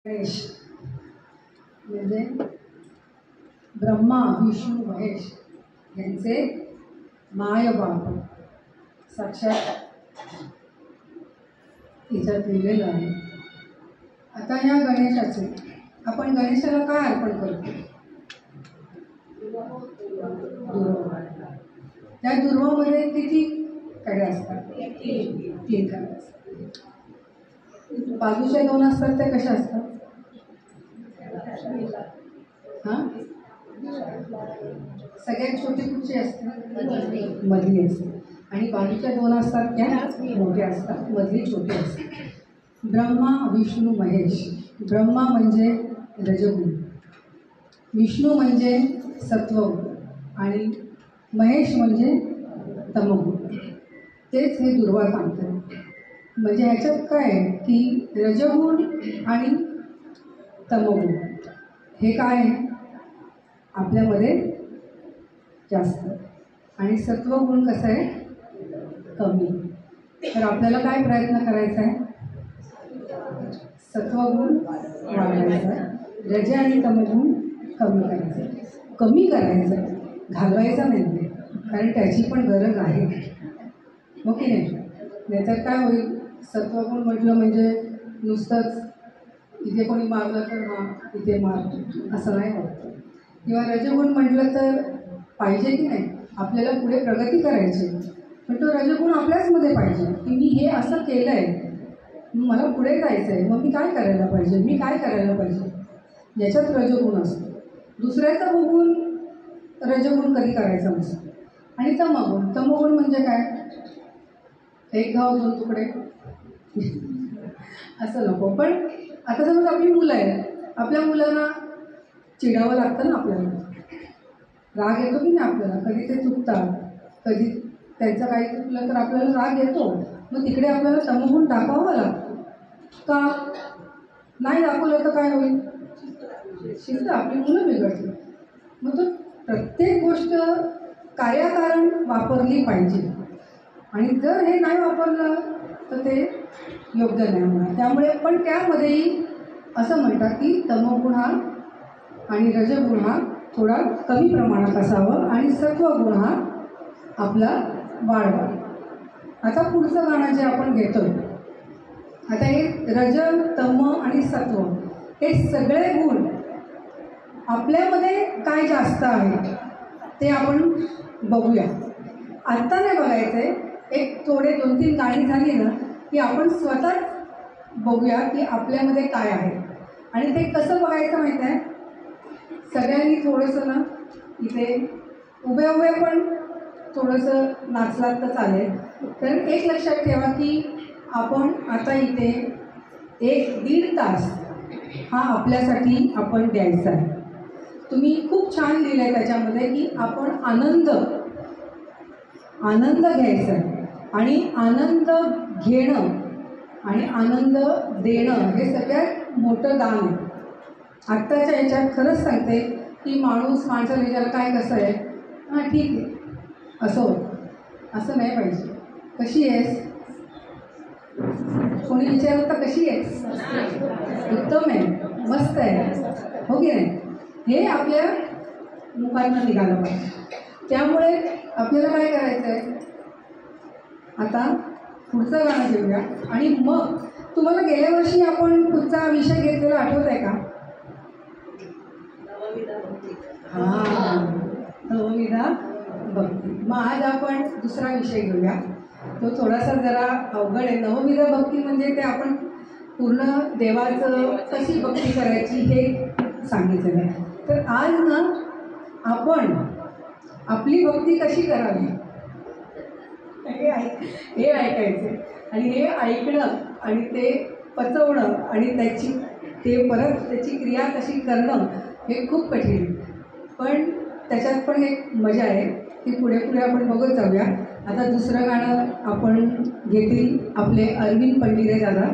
गणेश म्हणजे ब्रह्मा विष्णू महेश यांचे मायबाप साक्षात तिच्यात लिहिलेलं आहे. आता या गणेशाचे आपण गणेशाला काय अर्पण करतो? दुर्वा. त्या दुर्वामध्ये किती कडे असतात? 3 कडे असतात. बाजूच्या 2 असतात त्या कशा असतात? सगळ्यात छोटी कुठची असते? मधली असते. आणि बाजूच्या 2 असतात त्या मोठ्या असतात, मधली छोटी असते. ब्रह्मा विष्णू महेश. ब्रह्मा म्हणजे रजगुण, विष्णू म्हणजे सत्वगुण आणि महेश म्हणजे तमगुण. तेच हे दुर्वा सांगतात. म्हणजे ह्याच्यात काय आहे की रजगुण आणि तमगुण हे काय आहे आपल्यामध्ये जास्त आणि सत्वगुण कसं आहे कमी. तर आपल्याला काय प्रयत्न करायचा आहे? सत्वगुण वाढवायचा, रज आणि तमगुण कमी करायचं, घालवायचा नाही, कारण त्याची पण गरज आहे, हो की नाही? नाहीतर काय होईल, सत्वगुण म्हटलं म्हणजे नुसतंच इथे कोणी मारलं तर मार, इथे मार असं नाही होत. किंवा रजगुण म्हटलं तर पाहिजे की नाही, आपल्याला पुढे प्रगती करायची, पण तो रजगुण आपल्याचमध्ये पाहिजे की मी हे असं केलं आहे, मला पुढे जायचं आहे, मग मी काय करायला पाहिजे, याच्यात रजगुण असतो. दुसऱ्याचा बघून रजगुण कधी करायचा नसतो. आणि तमगुण म्हणजे काय? 1 घाव 2 तुकडे असं नको. पण आता समज आपली मुलं आहेत, आपल्या मुलांना चिडावं लागतं ना, आपल्याला राग येतो की नाही आपल्याला. कधी ते चुकतात, कधी त्यांचं काही चुकलं तर आपल्याला राग येतो. मग तिकडे आपल्याला तमगुण दाखवावं लागतं का? नाही दाखवलं तर काय होईल? शिस्त आपली मुलं बिघडतील. मग तो प्रत्येक गोष्ट कार्याकारण वापरली पाहिजे. आणि जर हे नाही वापरलं तर ते योग्य नाही होणार. त्यामुळे पण त्यामध्येही असं म्हणतात की तमगुण हा आणि रजगुण हा थोडा कमी प्रमाणात असावं आणि सत्वगुण हा आपला वाढवा. आता पुढचं गाणं जे आपण घेतोय, आता हे रज तम आणि सत्व हे सगळे गुण आपल्यामध्ये काय जास्त आहे ते आपण बघूया. आत्ता नाही बघायचंय, एक थोडे 2-3 गाणी झाली ना की आपण स्वतः बघूया की आपल्यामध्ये काय आहे. आणि ते कसं बघायचं माहीत आहे? सगळ्यांनी थोडंसं ना इथे उभे पण थोडंसं नाचलात तर चालेल. तर एक लक्षात ठेवा की आपण आता इथे 1-1.5 तास हा आपल्यासाठी आपण द्यायचा आहे. तुम्ही खूप छान लिहिलं आहे त्याच्यामध्ये की आपण आनंद घ्यायचा आहे आणि आनंद घेणं आणि आनंद देणं हे सगळ्यात मोठं दान आहे. आत्ताच्या ह्याच्यात खरंच सांगते की माणसाला विचार काय कसं आहे, हां ठीक आहे असं होतं. असं नाही पाहिजे. कशी आहेस? कोणी विचारलं तर कशी आहेस? उत्तम आहे, मस्त आहे, हो की नाही? हे आपल्या मुखातनं निघालं पाहिजे. त्यामुळे आपल्याला काय करायचं आहे, आता पुढचं गाणं घेऊया. आणि मग तुम्हाला गेल्या वर्षी आपण पुढचा विषय घेतलेला आठवत आहे का? नवविधा भक्ती. मग आज आपण दुसरा विषय घेऊया. तो थोडासा जरा अवघड आहे. नवविधा भक्ती म्हणजे ते आपण पूर्ण देवाचं कशी भक्ती करायची हे सांगितलेलं आहे. तर आज ना आपण आपली भक्ती कशी करावी हे ऐकायचं. आणि हे ऐकणं आणि ते पचवणं आणि त्याची क्रिया कशी करणं हे खूप कठीण आहे. पण त्याच्यात पण एक मजा आहे, ती पुढे आपण बघत जाऊया. आता दुसरं गाणं आपण घेतील आपले अरविंद पंडिरे दादा.